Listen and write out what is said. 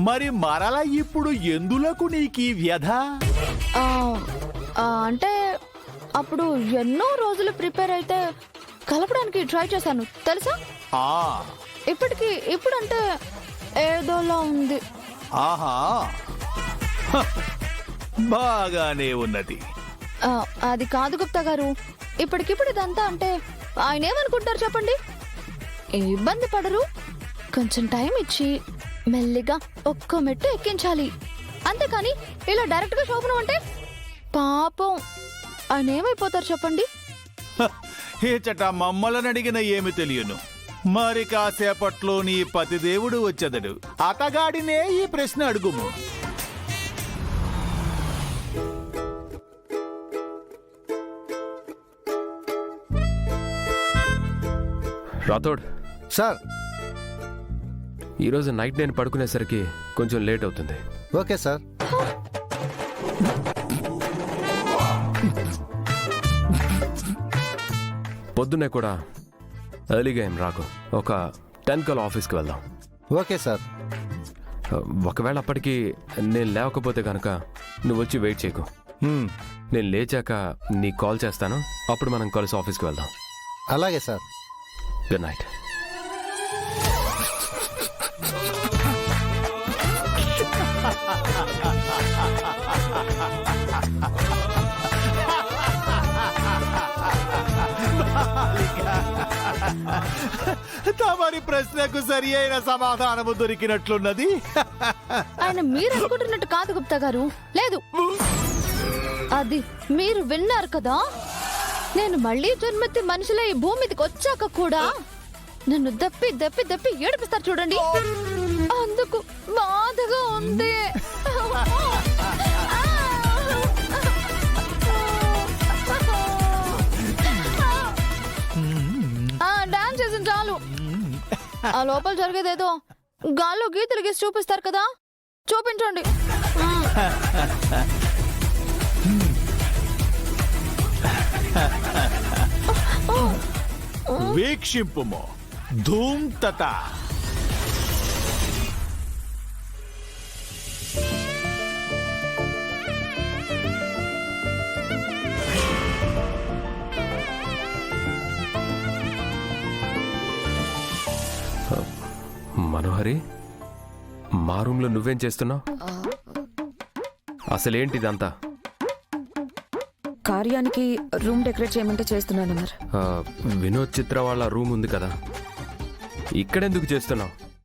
మరి మరల ఇప్పుడు ఎందులకు నీకీ వ్యధ? అంటే అప్పుడు ఎన్నో రోజులు ప్రిపేర్ అయితే కలపడానికి ట్రై చేశాను తెలుసా. ఆ ఇప్పుడంటే ఏదోలా ఉంది. ఆహా హ, బాగానే ఉన్నది. అది కాదు గుప్తా గారు, ఇప్పటికిప్పుడు ఇదంతా అంటే ఆయన ఏమనుకుంటారు చెప్పండి. ఇబ్బంది పడరు, కొంచెం టైం ఇచ్చి మెల్లిగా ఒక్క మెట్టు ఎక్కించాలి. అంతేకాని ఇలా డైరెక్ట్ గా శోభనం అంటే పాపం ఆయన ఏమైపోతారు చెప్పండి. హ, హేచట మమ్మల్ని అడిగిన ఏమి తెలియను. మరి కాసేపట్లో నీ పతిదేవుడు వచ్చెదడు. అతగాడినే ఈ ప్రశ్న అడుగుము. రాథోడ్ సార్. ఈరోజు నైట్ నేను పడుకునేసరికి కొంచెం లేట్ అవుతుంది. Okay sir. పొద్దున్నే కూడా ఎర్లీగా ఏం రాకు. ఒక 10 కల్లా ఆఫీస్కి వెళ్దాం. Okay sir. ఒకవేళ అప్పటికి నేను లేవకపోతే కనుక నువ్వు వచ్చి వెయిట్ చేయకు. నేను లేచాక నీకు కాల్ చేస్తాను, అప్పుడు మనం కలిసి ఆఫీస్కి వెళ్దాం. అలాగే సార్. Good night. తమరి ప్రశ్నకు సరి అయిన సమాధానము దొరికినట్లున్నది. ఆయన మీరు అనుకుంటున్నట్టు కాదు గుప్తా గారు. లేదు, అది మీరు విన్నారు కదా. నేను మళ్ళీ జన్మెత్తి మనిషిలో ఈ భూమి మీదకి వచ్చాక కూడా నన్ను దప్పి దప్పి దప్పి ఏడిపిస్తారు చూడండి. అందుకు బాధగా ఉంది. డాన్స్ చేసిన చాలు. ఆ లోపల జరిగేదేదో గాల్లో గీతలు గీసి చూపిస్తారు కదా, చూపించండి. వీక్షింపుము ధూమ్ తత. మనోహరి, మా రూమ్లో నువ్వేం చేస్తున్నావు? అసలేంటి ఇదంతా? కార్యానికి రూమ్ డెకరేట్ చేయమంటే చేస్తున్నాను. వినోద్ చిత్ర వాళ్ళ రూమ్ ఉంది కదా, ఇక్కడెందుకు చేస్తున్నావు?